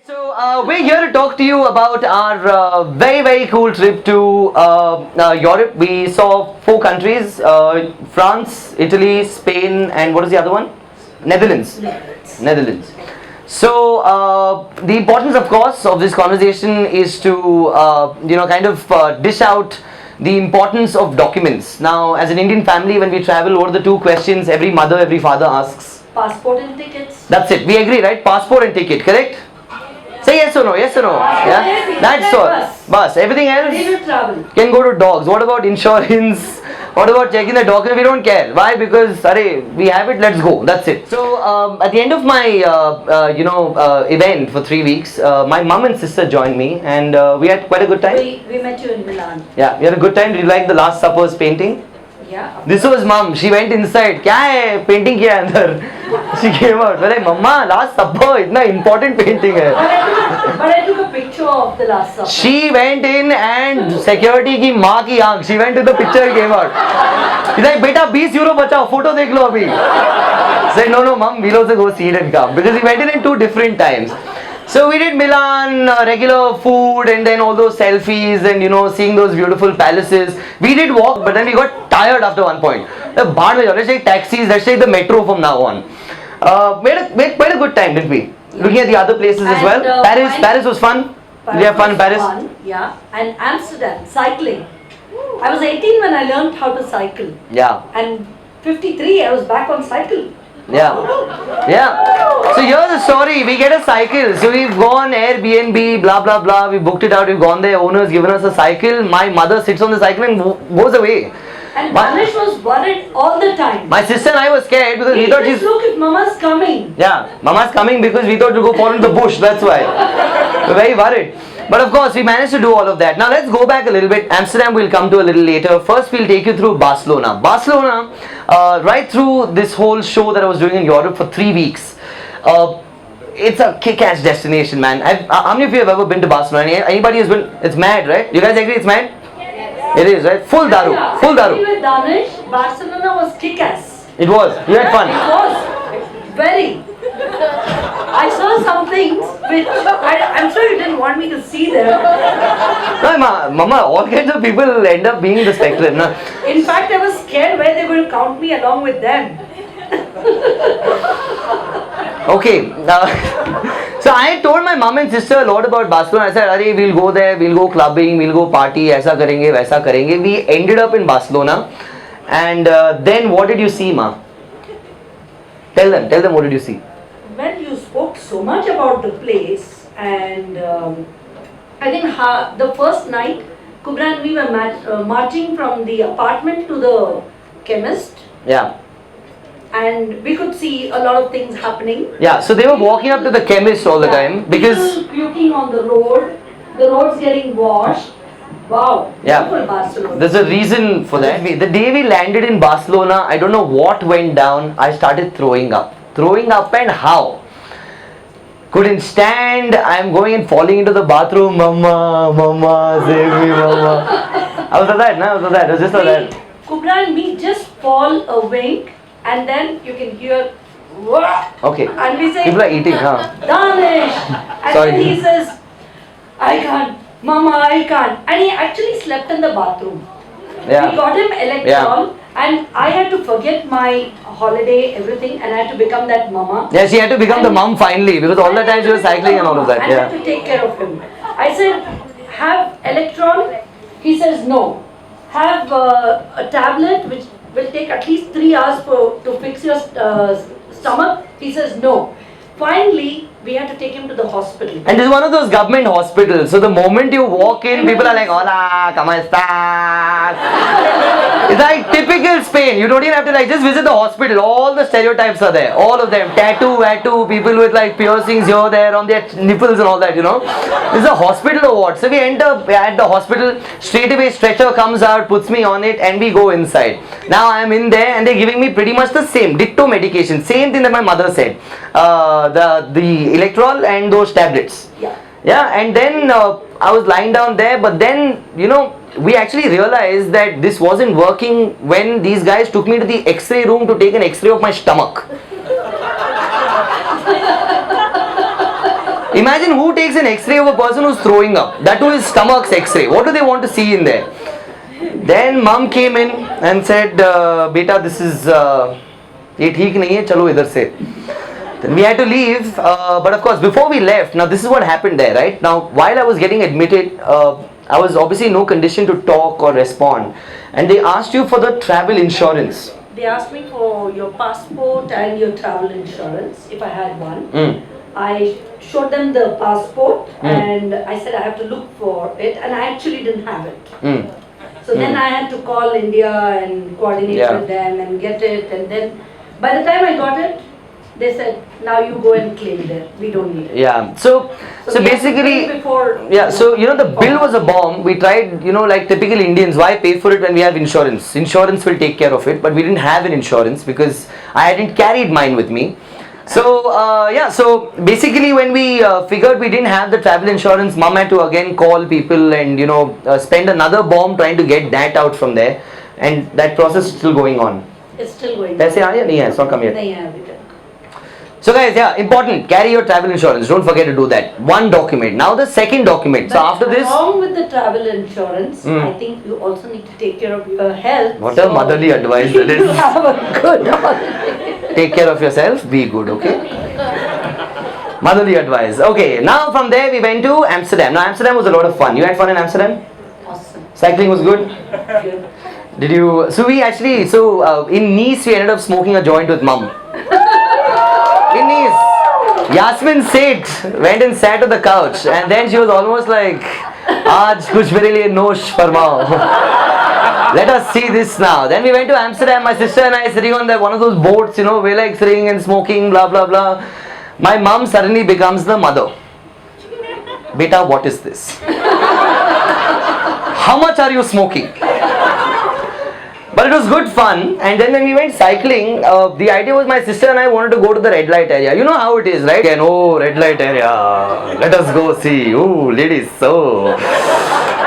We're here to talk to you about our very cool trip to Europe. We saw 4 countries: France, Italy, Spain, and what is the other one? Netherlands. Netherlands. So the importance, of course, of this conversation is to dish out the importance of documents. Now, as an Indian family, when we travel, what are the 2 questions every mother, every father asks? Passport and tickets. That's it. We agree, right? Passport and ticket, correct? Say yes or no, yes or no? Yeah? That's all. Bus. Everything else can go to dogs. What about insurance? What about checking the document? We don't care. Why? Because we have it, let's go. That's it. So at the end of my event for 3 weeks, my mum and sister joined me and we had quite a good time. We met you in Milan. Yeah, we had a good time. Did you like the Last Supper's painting? Yeah. This was mum. She went inside. क्या है? Painting किया है अंदर. She came out. We're like, Mama, Last Supper, इतना important painting है. But I took a picture of the Last Supper. She went in and security की माँ की आँख. She went to the picture, came out. He's like, बेटा 20 euro बचाओ, photo देख लो अभी. Said, no, mum, we'll also go see it and come, because we went in 2 different times. So we did Milan, regular food, and then all those selfies and seeing those beautiful palaces. We did walk, but then we got tired after one point. Let's take taxis, let's take the metro from now on. We had quite a good time, didn't we? Yeah. Looking at the other places as well. Paris was fun. Did you have fun in Paris? Fun, yeah. And Amsterdam, cycling. I was 18 when I learned how to cycle. Yeah. And 53, I was back on cycle. Yeah. So here's the story. We get a cycle. So we've gone Airbnb, blah blah blah. We booked it out. We've gone there. Owner's given us a cycle. My mother sits on the cycle and goes away. And Danish was worried all the time. My sister and I were scared because we thought she's... Look, if Mama's coming. Yeah, Mama's coming because we thought to go fall into the bush. That's why. We're very worried. But of course, we managed to do all of that. Now let's go back a little bit. Amsterdam we'll come to a little later. First, we'll take you through Barcelona. Barcelona, right through this whole show that I was doing in Europe for 3 weeks. It's a kick-ass destination, man. How many of you have ever been to Barcelona? Anybody has been? It's mad, right? You guys agree it's mad? Yes. It is, right? Full daru. Yeah, full daru. With Danish, Barcelona was kick-ass. It was. You had fun. It was. Very. I saw some things which I'm sure you didn't want me to see them. No, Mama, all kinds of people end up being the spectrum. No? In fact, I was scared where they will count me along with them. Okay. So I told my mom and sister a lot about Barcelona. I said, Arey, we'll go there, we'll go clubbing, we'll go party, aisa karenge, vaisa karenge. We ended up in Barcelona. And then what did you see, Ma? Tell them what did you see? Well, you spoke so much about the place, and I think the first night, Kubra and we were marching from the apartment to the chemist. Yeah. And we could see a lot of things happening. Yeah, so they were walking up to the chemist all the time because... People puking on the roads getting washed. Wow, beautiful Barcelona. There's a reason for that. The day we landed in Barcelona, I don't know what went down, I started throwing up. Throwing up, and how? Couldn't stand. I'm going and falling into the bathroom. Mama, save me, Mama. I was like that, no? I was like that. It was just like that. Kubra and me just fall a wink, and then you can hear. Okay. And we say, people are eating, huh? Danish. And Sorry. then he says, I can't. Mama, I can't. And he actually slept in the bathroom. Yeah. We got him electrol, and I had to forget my holiday, everything, and I had to become that mama. Yeah, she had to become the mom finally, because all the time she was cycling and all of that. I had to take care of him. I said, have electrol? He says no. Have a tablet which will take at least 3 hours to fix your stomach? He says no. Finally, we had to take him to the hospital. And this is one of those government hospitals. So the moment you walk in, people are like, hola, ¿cómo estás? It's like typical Spain. You don't even have to just visit the hospital. All the stereotypes are there. All of them. Tattoo, people with piercings here, there, on their nipples and all that, This is a hospital or what? So we enter at the hospital, straight away stretcher comes out, puts me on it, and we go inside. Now I am in there and they're giving me pretty much the same, ditto medication. Same thing that my mother said. The electrol and those tablets. Yeah, and then I was lying down there, but then, we actually realized that this wasn't working when these guys took me to the X-ray room to take an X-ray of my stomach. Imagine who takes an X-ray of a person who's throwing up. That too is stomach's X-ray. What do they want to see in there? Then mom came in and said, "Beta, this is ये ठीक नहीं है. चलो इधर से." Then we had to leave. But of course, before we left, now this is what happened there, right? Now, while I was getting admitted, I was obviously in no condition to talk or respond, and they asked you for the travel insurance. They asked me for your passport and your travel insurance, if I had one. I showed them the passport and I said I have to look for it, and I actually didn't have it. So then I had to call India and coordinate with them and get it, and then by the time I got it, they said, now you go and claim there. We don't need it. Yeah. So basically, so you know, the bill was a bomb. We tried, you know, like typical Indians, why pay for it when we have insurance? Insurance will take care of it, but we didn't have an insurance because I hadn't carried mine with me. So so basically when we figured we didn't have the travel insurance, mom had to again call people and, you know, spend another bomb trying to get that out from there, and that process is still going on. It's still going on. That's it's not come yet. Nahi hai abhi tak. So guys, important, carry your travel insurance. Don't forget to do that. One document. Now the second document. But so after this, along with the travel insurance, I think you also need to take care of your health. What a motherly advice that is. You have a good holiday. Take care of yourself, be good, okay? Motherly advice. Okay, now from there we went to Amsterdam. Now Amsterdam was a lot of fun. You had fun in Amsterdam? Awesome. Cycling was good? Good. Did you, so we actually, in Nice we ended up smoking a joint with mum. In Nice, Yasmin Sait went and sat on the couch, and then she was almost like, "Aaj kuch mere liye nosh farmao." Let us see this now. Then we went to Amsterdam. My sister and I sitting on one of those boats, you know, we're like sitting and smoking, blah blah blah. My mum suddenly becomes the mother. Beta, what is this? How much are you smoking? But it was good fun. And then when we went cycling, the idea was my sister and I wanted to go to the red light area. You know how it is, right? And oh, red light area. Let us go see. Oh, ladies, so.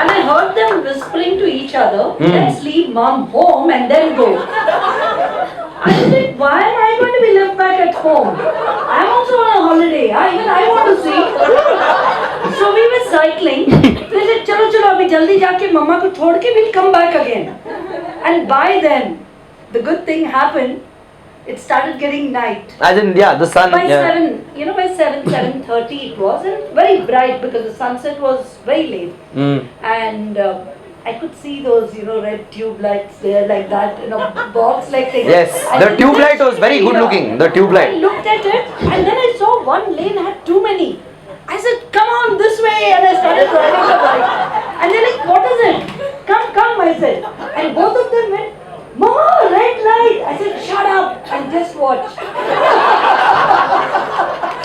And I heard them whispering to each other, let's leave mom home and then go. I was like, why am I going to be left back at home? I'm also on a holiday. Even I want to see. So we were cycling. They said, chalo chalo, abhi jaldi jaake mama ko chhod ke we'll come back again. And by then, the good thing happened. It started getting night. As in, the sun. By 7:30 it was, and very bright because the sunset was very late. And I could see those, red tube lights there like that, box like thing. Yes, the tube light was very good looking. The tube light. I looked at it, and then I saw one lane had too many. I said, come on this way, and I started riding the bike. And they're like, what is it? Come, I said. And both of them went, Mama, red light. I said, shut up and just watch.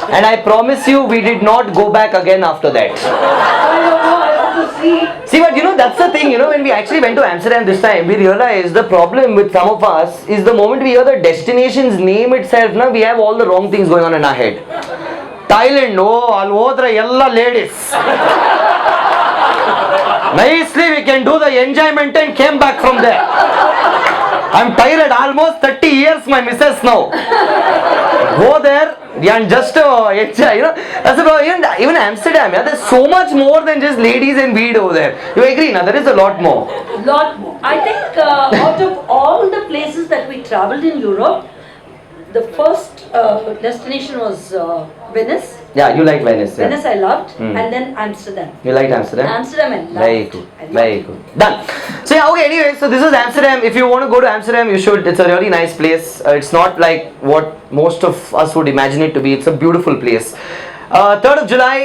And I promise you, we did not go back again after that. I don't know, I want to see. See, but that's the thing, when we actually went to Amsterdam this time, we realized the problem with some of us is the moment we hear the destination's name itself, we have all the wrong things going on in our head. Thailand, I'll ಹೋದ್ರೆ ಎಲ್ಲ ladies. Nicely we can do the enjoyment and came back from there. I'm tired, almost 30 years my missus now. Go there and just enjoy, That's about, even Amsterdam, there's so much more than just ladies and weed over there. You agree, there is a lot more. Lot more. I think out of all the places that we traveled in Europe, the first destination was Venice. Yeah, you like Venice. Yeah. Venice I loved, and then Amsterdam. You liked Amsterdam? Amsterdam I loved. Very good. Very good. Done. So anyway, so this is Amsterdam. If you want to go to Amsterdam, you should. It's a really nice place. It's not like what most of us would imagine it to be. It's a beautiful place. 3rd of July,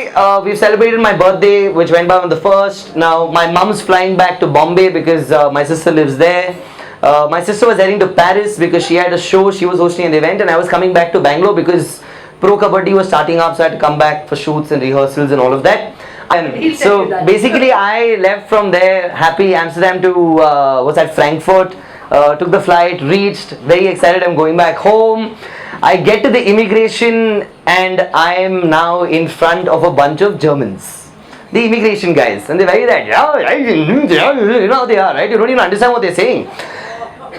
we've celebrated my birthday, which went by on the 1st. Now, my mom's flying back to Bombay because my sister lives there. My sister was heading to Paris because she had a show, she was hosting an event, and I was coming back to Bangalore because Pro Kabaddi was starting up, so I had to come back for shoots and rehearsals and all of that. And so basically I left from there, happy, Amsterdam to Frankfurt, took the flight, reached, very excited, I'm going back home. I get to the immigration and I am now in front of a bunch of Germans. The immigration guys, and they're very that, how they are, right? You don't even understand what they're saying.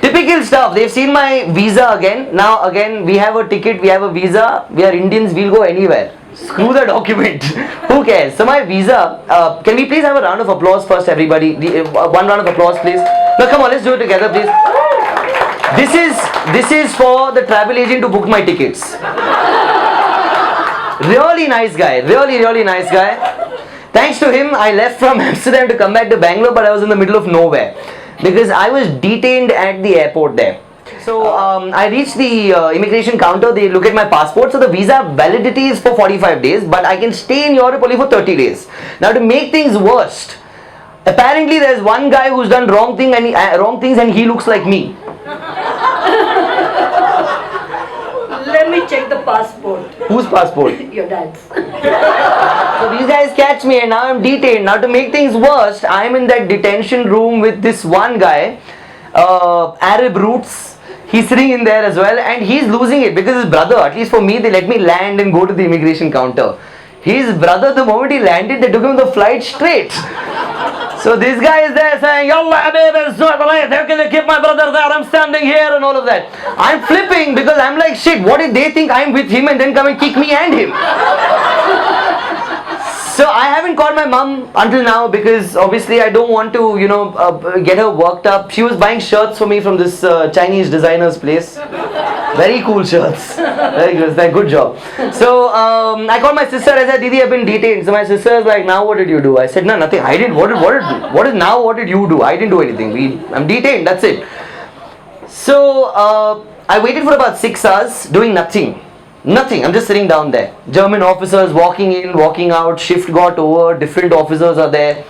Typical stuff. They've seen my visa again. Now again, we have a ticket, we have a visa. We are Indians, we'll go anywhere. Screw the document. Who cares? So my visa. Can we please have a round of applause first, everybody? One round of applause, please. No, come on, let's do it together, please. This is for the travel agent to book my tickets. Really nice guy. Really nice guy. Thanks to him, I left from Amsterdam to come back to Bangalore, but I was in the middle of nowhere because I was detained at the airport there. So I reached the immigration counter. They look at my passport. So the visa validity is for 45 days, but I can stay in Europe only for 30 days. Now to make things worse, apparently there's one guy who's done wrong things and he looks like me. Let me check the passport. Whose passport? Your dad's. So these guys catch me and now I'm detained. Now to make things worse, I'm in that detention room with this one guy, Arab roots. He's sitting in there as well and he's losing it because his brother, at least for me, they let me land and go to the immigration counter. His brother, the moment he landed, they took him the flight straight. So this guy is there saying, Yalla Habib, how can you keep my brother there? I'm standing here and all of that. I'm flipping because I'm like, shit, what if they think I'm with him and then come and kick me and him? So I haven't called my mum until now because obviously I don't want to, get her worked up. She was buying shirts for me from this Chinese designer's place. Very cool shirts. Very good. Like, good job. So I called my sister. I said, Didi, I've been detained. So my sister was like, now what did you do? I said, no, nothing. I didn't. What did you do? I didn't do anything. I'm detained. That's it. So I waited for about 6 hours doing nothing. Nothing. I'm just sitting down there. German officers walking in, walking out. Shift got over. Different officers are there.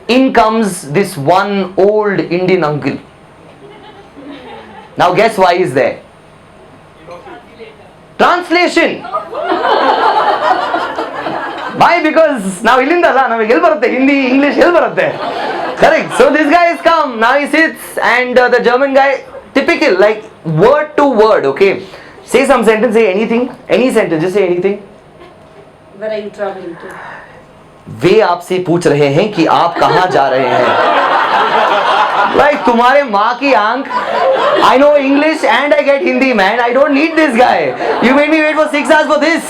In comes this one old Indian uncle. Now guess why he's there? Translation. Why? Because now ilindala nಮಗೆ ಎಲ್ಲಿ ಬರುತ್ತೆ Hindi, English ಎಲ್ಲಿ ಬರುತ್ತೆ? Correct. So this guy has come. Now he sits and the German guy, typical, like word to word. Okay, say some sentence. Say anything. Any sentence. Just say anything. Where are you traveling to? वे आपसे पूछ रहे हैं कि आप कहाँ जा रहे हैं? Like तुम्हारे माँ की आंख. I know English and I get Hindi, man. I don't need this guy. You made me wait for 6 hours for this.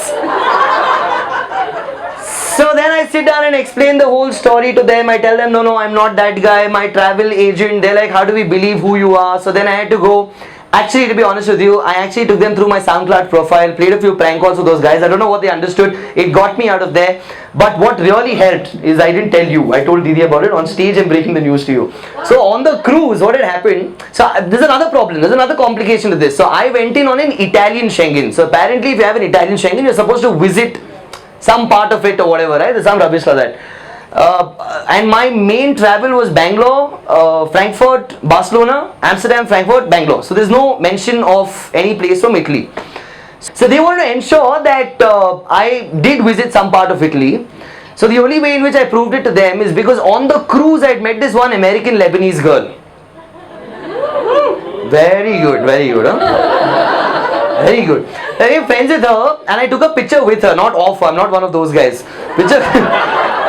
So then I sit down and explain the whole story to them. I tell them, no, I'm not that guy. My travel agent. They're like, how do we believe who you are? So then I had to go. Actually, to be honest with you, I actually took them through my SoundCloud profile, played a few prank calls with those guys. I don't know what they understood. It got me out of there. But what really helped is I didn't tell you. I told Didi about it. On stage, I'm breaking the news to you. So on the cruise, what had happened? So there's another problem. There's another complication to this. So I went in on an Italian Schengen. So apparently, if you have an Italian Schengen, you're supposed to visit some part of it or whatever, right? There's some rubbish like that. And my main travel was Bangalore, Frankfurt, Barcelona, Amsterdam, Frankfurt, Bangalore. So there's no mention of any place from Italy. So they want to ensure that I did visit some part of Italy. So the only way in which I proved it to them is because on the cruise I had met this one American Lebanese girl. Very good, huh? Very good. I became friends with her and I took a picture with her, not of her. I'm not one of those guys. Picture.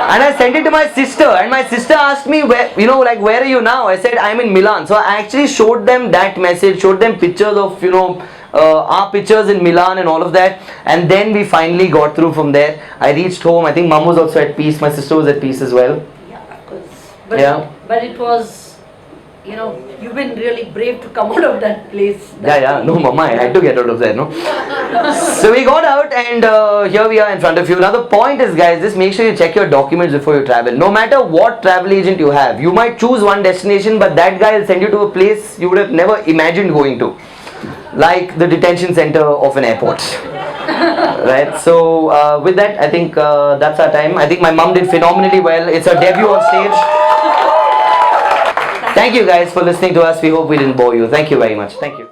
And I sent it to my sister and my sister asked me, where are you now? I said, I'm in Milan. So I actually showed them that message, showed them pictures of, our pictures in Milan and all of that. And then we finally got through from there. I reached home. I think mom was also at peace. My sister was at peace as well. Yeah, of course. But it was, you've been really brave to come out of that place. No, mama, I had to get out of there, no? So we got out and here we are in front of you. Now the point is, guys, just make sure you check your documents before you travel. No matter what travel agent you have, you might choose one destination, but that guy will send you to a place you would have never imagined going to. Like the detention center of an airport. Right, so with that, I think that's our time. I think my mum did phenomenally well. It's her debut on stage. Thank you guys for listening to us. We hope we didn't bore you. Thank you very much. Thank you.